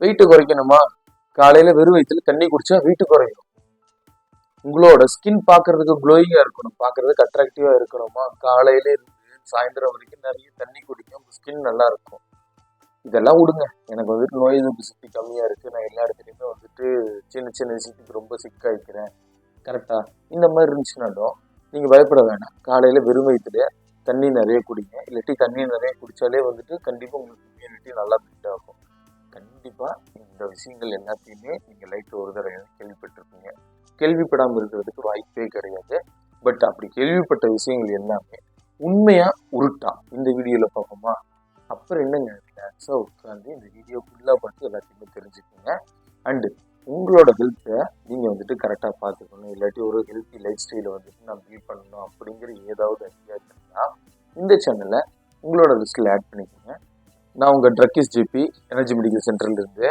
Weight குறைக்கணுமா? காலையில வெறும் வயிற்றுல தண்ணி குடிச்சா வெயிட்டு குறையும். உங்களோட ஸ்கின் பாக்குறதுக்கு க்ளோயிங்கா இருக்கணும், பாக்குறதுக்கு அட்ராக்டிவா இருக்கணுமா? காலையில இருந்து சாயந்தரம் வரைக்கும் நிறைய தண்ணி குடிக்கும், உங்க ஸ்கின் நல்லா இருக்கும். இதெல்லாம் விடுங்க. எனக்கு வந்துட்டு நோய் எதிர்ப்பு சக்தி கம்மியா இருக்கு, நான் எல்லா இடத்துலையுமே வந்துட்டு சின்ன சின்ன விஷயத்துக்கு ரொம்ப சிக்காயிக்கிறேன், கரெக்டா? இந்த மாதிரி இருந்துச்சுனாலும் நீங்க பயப்பட வேணாம். காலையில வெறும் வயிற்றுல தண்ணி நிறைய குடிங்க. இல்லாட்டி தண்ணி நிறைய குடிச்சாலே வந்துட்டு கண்டிப்பா உங்களுக்கு இம்யூனிட்டி நல்லா பில்ட் ஆகும். கண்டிப்பா இந்த விஷயங்கள் எல்லாத்தையுமே நீங்க லைஃப்ல ஒரு தடவை கேள்விப்பட்டிருப்பீங்க. கேள்விப்படாமல் இருக்கிறதுக்கு வாய்ப்பே கிடையாது. பட் அப்படி கேள்விப்பட்ட விஷயங்கள் எல்லாமே உண்மையா உருட்டா இந்த வீடியோல பார்ப்போமா? அப்புறம் என்னங்க, ரிலாக்ஸா உட்காந்து இந்த வீடியோ ஃபுல்லா பார்த்து எல்லாத்தையுமே தெரிஞ்சுக்கோங்க. அண்டு உங்களோட ஹெல்த்தை நீங்க வந்துட்டு கரெக்டா பார்த்துக்கணும், இல்லாட்டி ஒரு ஹெல்த்தி லைஃப் ஸ்டைலை வந்துட்டு நான் பில்ட் பண்ணணும் அப்படிங்கிற ஏதாவது ஐடியா இருந்தா இந்த சேனலை உங்களோட லிஸ்ட்ல ஆட் பண்ணிக்கோங்க. நான் உங்க ட்ரக்கிஸ் ஜிபி எனர்ஜி மெடிக்கல் சென்டர்ல இருந்து.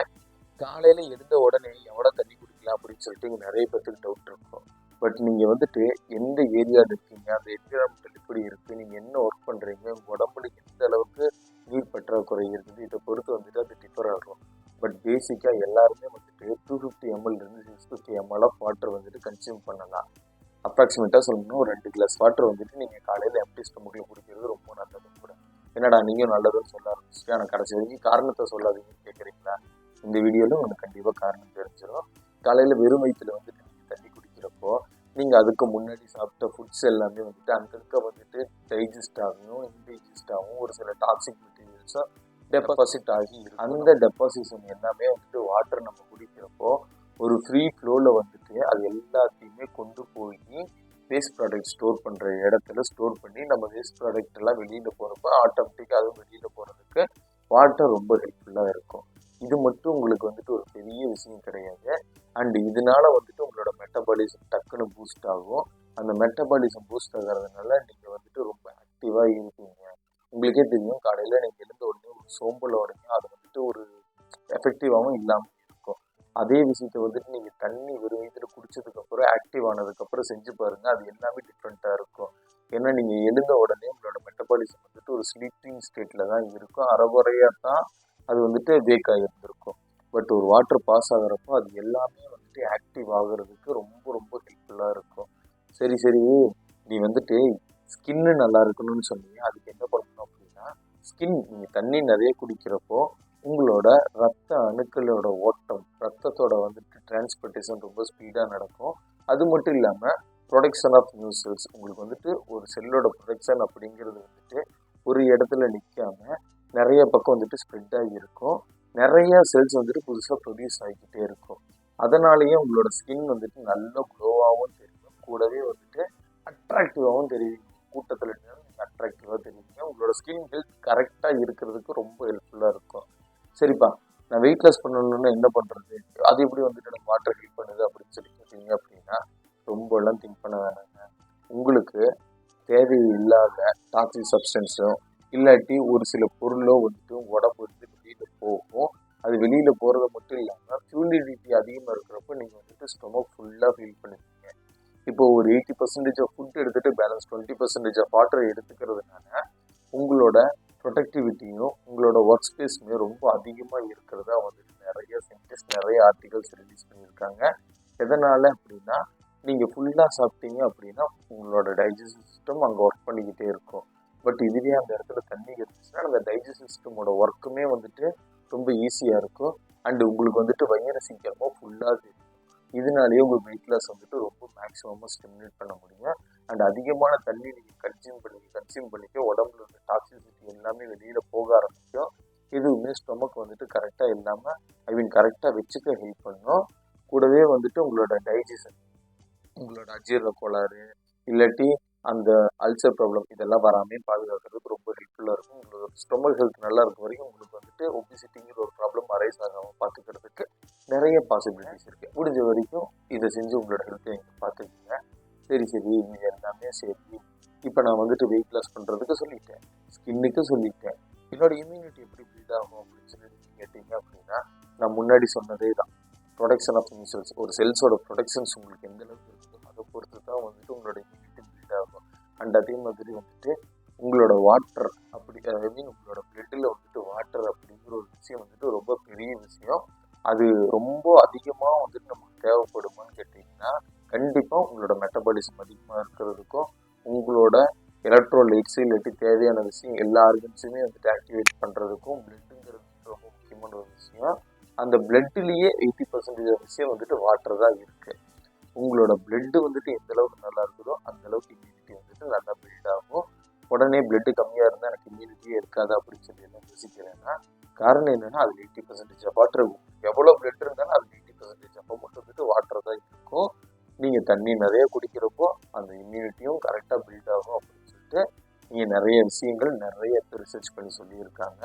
காலையில எழுந்த உடனே எவ்வளோ தண்ணி குடிக்கலாம் அப்படின்னு சொல்லிட்டு இங்கே நிறைய பேருக்கு டவுட் இருக்கும். பட் நீங்கள் வந்துட்டு எந்த ஏரியாவில் இருக்கீங்க, அந்த என்விரான்மெண்டல் எப்படி இருக்குது, நீங்கள் என்ன ஒர்க் பண்ணுறீங்க, உங்கள் உடம்புல எந்த அளவுக்கு நீர் பற்றாக்குறை இருக்குது, இதை பொறுத்து வந்துட்டு அது டிஃபர் ஆகும். பட் பேசிக்காக எல்லாருமே வந்துட்டு 250 ml இருந்து 650 ml ஆஃப் வாட்டர் வந்துட்டு கன்சியூம் பண்ணலாம். அப்ராக்சிமேட்டாக சொல்லணும்னா ஒரு 2 கிளாஸ் வாட்டர் வந்துட்டு நீங்கள் காலையில் எம்டி ஸ்டொமக்கில் குடிக்கிறது ரொம்ப நல்லது கூட. என்னடா நீங்கள் நல்லதுன்னு சொல்ல ஆரம்பிச்சுட்டு ஆனால் கடைசி வரைக்கும் காரணத்தை சொல்லாதீங்கன்னு கேட்குறீங்களா? இந்த வீடியோவில் உங்களுக்கு கண்டிப்பாக காரணம் தெரிஞ்சிடும். காலையில் வெறும் வயிற்றுல வந்துட்டு நீங்கள் தண்ணி குடிக்கிறப்போ நீங்கள் அதுக்கு முன்னாடி சாப்பிட்ட ஃபுட்ஸ் எல்லாமே வந்துட்டு அங்கங்கே வந்துட்டு டைஜஸ்ட் ஆகும், இன்டைஜஸ்ட் ஆகும், ஒரு சில டாக்ஸிக் மெட்டீரியல்ஸும் டெபாசிட் ஆகி அந்த டெபாசிஷன் எல்லாமே வந்துட்டு வாட்டர் நம்ம குடிக்கிறப்போ ஒரு ஃப்ரீ ஃப்ளோவில் வந்துட்டு அது எல்லாத்தையுமே கொண்டு போய் வேஸ்ட் ப்ராடக்ட் ஸ்டோர் பண்ணுற இடத்துல ஸ்டோர் பண்ணி நம்ம வேஸ்ட் ப்ராடக்ட் எல்லாம் வெளியில் போகிறப்போ ஆட்டோமேட்டிக்காக அதுவும் வெளியில் போகிறதுக்கு வாட்டர் ரொம்ப ஹெல்ப்ஃபுல்லாக இருக்கும். இது மட்டும் உங்களுக்கு வந்துட்டு ஒரு பெரிய விஷயம் கிடையாது. அண்ட் இதனால வந்துட்டு உங்களோட மெட்டபாலிசம் டக்குன்னு பூஸ்ட் ஆகும். அந்த மெட்டபாலிசம் பூஸ்ட் ஆகிறதுனால நீங்கள் வந்துட்டு ரொம்ப ஆக்டிவாக இருப்பீங்க. உங்களுக்கே தெரியும், காலையில் நீங்கள் எழுந்த உடனே ஒரு சோம்பலோடனே அது வந்துட்டு ஒரு எஃபெக்டிவாகவும் இல்லாமல் இருக்கும். அதே விஷயத்த வந்துட்டு நீங்கள் தண்ணி ஒரு வயிற்றில் குடிச்சதுக்கப்புறம் ஆக்டிவ் ஆனதுக்கப்புறம் செஞ்சு பாருங்கள், அது எல்லாமே டிஃப்ரெண்ட்டாக இருக்கும். ஏன்னா நீங்கள் எழுந்த உடனே உங்களோட மெட்டபாலிசம் வந்துட்டு ஒரு ஸ்லீப்பிங் ஸ்டேட்டில் தான் இருக்கும், அரைகுறையாக தான் அது வந்துட்டு வேக்காக இருந்திருக்கும். பட் ஒரு வாட்டர் பாஸ் ஆகிறப்போ அது எல்லாமே வந்துட்டு ஆக்டிவ் ஆகுறதுக்கு ரொம்ப ரொம்ப ஹெல்ப்ஃபுல்லாக இருக்கும். சரி சரி, நீ வந்துட்டு ஸ்கின்னு நல்லா இருக்கணும்னு சொன்னீங்க, அதுக்கு என்ன பண்ணணும் அப்படின்னா, ஸ்கின் நீங்கள் தண்ணி நிறைய குடிக்கிறப்போ உங்களோட ரத்த அணுக்களோட ஓட்டம், ரத்தத்தோட வந்துட்டு டிரான்ஸ்போர்ட்டேஷன் ரொம்ப ஸ்பீடாக நடக்கும். அது மட்டும் இல்லாமல் ப்ரொடக்ஷன் ஆஃப் நியூ செல்ஸ், உங்களுக்கு வந்துட்டு ஒரு செல்லோட ப்ரொடக்ஷன் அப்படிங்கிறது வந்துட்டு ஒரு இடத்துல நிற்காம நிறைய பக்கம் வந்துட்டு ஸ்ப்ரெட் ஆகி இருக்கும். நிறைய செல்ஸ் வந்துட்டு புதுசாக ப்ரொடியூஸ் ஆகிக்கிட்டே இருக்கும். அதனாலேயே உங்களோட ஸ்கின் வந்துட்டு நல்ல க்ளோவாகவும் தெரியும், கூடவே வந்துட்டு அட்ராக்டிவாகவும் தெரியுங்க. கூட்டத்தில் நீங்கள் அட்ராக்டிவாக தெரியுங்க. உங்களோட ஸ்கின் ஹெல்த் கரெக்டாக இருக்கிறதுக்கு ரொம்ப ஹெல்ப்ஃபுல்லாக இருக்கும். சரிப்பா, நான் வெயிட் லாஸ் பண்ணணும்னா என்ன பண்ணுறது, அது எப்படி வந்துட்டு எனக்கு வாட்டர் ஹெல்ப் பண்ணுது அப்படின்னு சொல்லி கேட்டீங்க அப்படின்னா ரொம்பலாம் திங்க் பண்ண வேணாங்க. உங்களுக்கு தேவையில்லாத டாக்ஸிக் சப்ஸ்டன்ஸும் இல்லாட்டி ஒரு சில பொருளோ வந்துட்டு உடம்பு வந்து வெளியில் போகும். அது வெளியில் போகிறது மட்டும் இல்லாமல் ஃபியூலிடிட்டி அதிகமாக இருக்கிறப்ப நீங்கள் வந்துட்டு ஸ்டொமக் ஃபுல்லாக ஃபீல் பண்ணுவீங்க. இப்போ ஒரு 80% ஆஃப் ஃபுட் எடுத்துகிட்டு பேலன்ஸ் 20% ஆஃப் வாட்டர் எடுத்துக்கிறதுனால உங்களோட ப்ரொடக்டிவிட்டியும் உங்களோட ஒர்க் ஸ்பேஸுமே ரொம்ப அதிகமாக இருக்கிறதா வந்துட்டு நிறைய சயின்டிஸ்ட் நிறைய ஆர்டிகல்ஸ் ரிலீஸ் பண்ணியிருக்காங்க. எதனால் அப்படின்னா, நீங்கள் ஃபுல்லாக சாப்பிட்டீங்க அப்படின்னா உங்களோட டைஜஸ்டிவ் சிஸ்டம் அங்கே ஒர்க் பண்ணிக்கிட்டே இருக்கும். பட் இதுவே அந்த இடத்துல தண்ணி இருந்துச்சுன்னா அந்த டைஜஸ்டிவ் சிஸ்டமோட ஒர்க்குமே வந்துட்டு ரொம்ப ஈஸியாக இருக்கும். அண்டு உங்களுக்கு வந்துட்டு வயிறு சீக்கிரமாக ஃபுல்லாக தெரியும். இதனாலேயே உங்கள் வெயிட் லாஸ் வந்துட்டு ரொம்ப மேக்ஸிமமாக ஸ்டிமுலேட் பண்ண முடியும். அண்ட் அதிகமான தண்ணி நீங்கள் கன்சியூம் பண்ணிக்க உடம்புல இருந்த டாக்ஸிசிட்டி எல்லாமே வெளியில் போக ஆரம்பிக்கும். எதுவுமே ஸ்டொமக் வந்துட்டு கரெக்டாக இல்லாமல் கரெக்டாக வச்சுக்க ஹெல்ப் பண்ணும். கூடவே வந்துட்டு உங்களோட டைஜஷன், உங்களோட அஜீரண கோளாறு இல்லாட்டி அந்த அல்சர் ப்ராப்ளம் இதெல்லாம் வராமல் பாதுகாக்கிறதுக்கு ரொம்ப ஹெல்ப்ஃபுல்லாக இருக்கும். உங்களோட ஸ்டொமக் ஹெல்த் நல்லா இருக்க வரைக்கும் உங்களுக்கு வந்துட்டு ஒபிசிட்டிங்கிற ஒரு ப்ராப்ளம் அரைஸ் ஆகாமல் பார்த்துக்கிறதுக்கு நிறைய பாசிபிலிட்டிஸ் இருக்குது. முடிஞ்ச வரைக்கும் இதை செஞ்சு உங்களோட ஹெல்த்தை நீங்கள் பார்த்துக்கோங்க. சரி சரி, இது எல்லாமே சரி. இப்போ நான் வந்துட்டு வெயிட் லாஸ் பண்ணுறதுக்கு சொல்லிட்டேன், ஸ்கின்னுக்கு சொல்லிட்டேன், என்னோட இம்யூனிட்டி எப்படி பில்ட் ஆகும் அப்படின்னு சொல்லி நீங்கள் கேட்டீங்க அப்படின்னா நான் முன்னாடி சொன்னதே தான். ப்ரொடக்ஷன் ஆஃப் நியூ செல்ஸ், ஒரு செல்ஸோட ப்ரொடக்ஷன்ஸ் உங்களுக்கு எந்த அளவுக்கு இருக்குதோ அதை பொறுத்து தான் வந்துட்டு உங்களோட இம்யூனிட்டி பில்ட் ஆகும். அண்ட் அதே மாதிரி வந்துட்டு உங்களோட வாட்டர் அப்படி உங்களோட பிளட்டில் வந்துட்டு வாட்டர் அப்படிங்கிற ஒரு விஷயம் வந்துட்டு ரொம்ப பெரிய விஷயம். அது ரொம்ப அதிகமாக வந்துட்டு நமக்கு தேவைப்படுமான்னு கேட்டிங்கன்னா, கண்டிப்பாக உங்களோட மெட்டபாலிசம் அதிகமாக இருக்கிறதுக்கும், உங்களோட எலக்ட்ரோலைட்ஸு இல்லாட்டி தேவையான விஷயம் எல்லா ஆர்கன்ஸுமே வந்துட்டு ஆக்டிவேட் பண்ணுறதுக்கும் பிளட்டுங்கிறது ரொம்ப முக்கியமான ஒரு விஷயம். அந்த பிளட்டுலேயே 80% விஷயம் வந்துட்டு வாட்டர் தான் இருக்குது. உங்களோட பிளட்டு வந்துட்டு எந்த அளவுக்கு நல்லா இருக்குதோ அந்த அளவுக்கு இம்யூனிட்டி வந்துட்டு நல்லா பில்ட் ஆகும். உடனே பிளட்டு கம்மியாக இருந்தால் எனக்கு இம்யூனிட்டியே இருக்காது அப்படின்னு சொல்லி எல்லாம் யோசிக்கிறேன்னா, காரணம் என்னன்னா அது 80% வாட்டர் இருக்கும். எவ்வளோ பிளட் இருந்தாலும் அது 80% அப்போ மட்டும் வந்துட்டு வாட்டர் தான் இருக்கும். நீங்கள் தண்ணி நிறைய குடிக்கிறப்போ அந்த இம்யூனிட்டியும் கரெக்டாக பில்ட் ஆகும் அப்படின்னு சொல்லிட்டு நீங்கள் நிறைய விஷயங்கள் நிறைய ரிசர்ச் பண்ணி சொல்லியிருக்காங்க.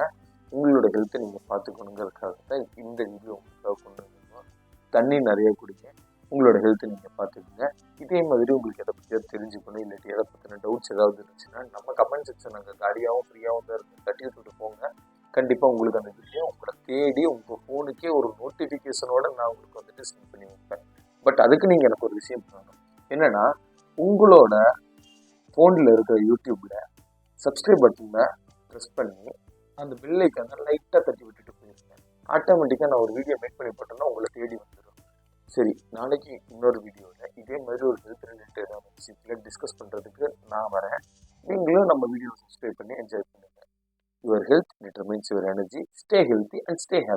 உங்களோட ஹெல்த்தை நீங்கள் பார்த்துக்கணுங்கிறதுக்காக தான் இந்த வீடியோ உங்களுக்காக கொண்டு வந்திருக்கோம். தண்ணி நிறைய குடிங்க, உங்களோட ஹெல்த்தை நீங்கள் பார்த்துக்குங்க. இதே மாதிரி உங்களுக்கு எதை பற்றியாவது தெரிஞ்சுக்கணும் இல்லாட்டி எதை பற்றின டவுட்ஸ் ஏதாவது இருந்துச்சுன்னா நம்ம கமெண்ட் செக்ஷன் அங்கே காலியாகவும் ஃப்ரீயாகவும் தான் இருக்கும், தட்டி விட்டுட்டு போங்க. கண்டிப்பாக உங்களுக்கு அந்த வீடியோ உங்களை தேடி உங்கள் ஃபோனுக்கே ஒரு நோட்டிஃபிகேஷனோட நான் உங்களுக்கு வந்துட்டு சென்ட் பண்ணி வைப்பேன். பட் அதுக்கு நீங்கள் எனக்கு ஒரு விஷயம் பண்ணணும். என்னன்னா, உங்களோட ஃபோனில் இருக்கிற யூடியூப்பில் சப்ஸ்கிரைப் பட்டனை ப்ரெஸ் பண்ணி அந்த பெல் ஐக்கானை லைட்டாக தட்டி விட்டுட்டு போயிருங்க. ஆட்டோமேட்டிக்காக நான் ஒரு வீடியோ மேக் பண்ணி போட்டேன்னா உங்களை தேடி வந்துடும். சரி, நாளைக்கு இன்னொரு வீடியோவில் இதே மாதிரி ஒரு ஹெல்த் ரிலேட்டடான விஷயத்தில் டிஸ்கஸ் பண்ணுறதுக்கு நான் வரேன். நீங்களும் நம்ம வீடியோ சப்ஸ்கிரைப் பண்ணி என்ஜாய் பண்ணுங்கள். Your health determines your energy. Stay healthy and stay happy.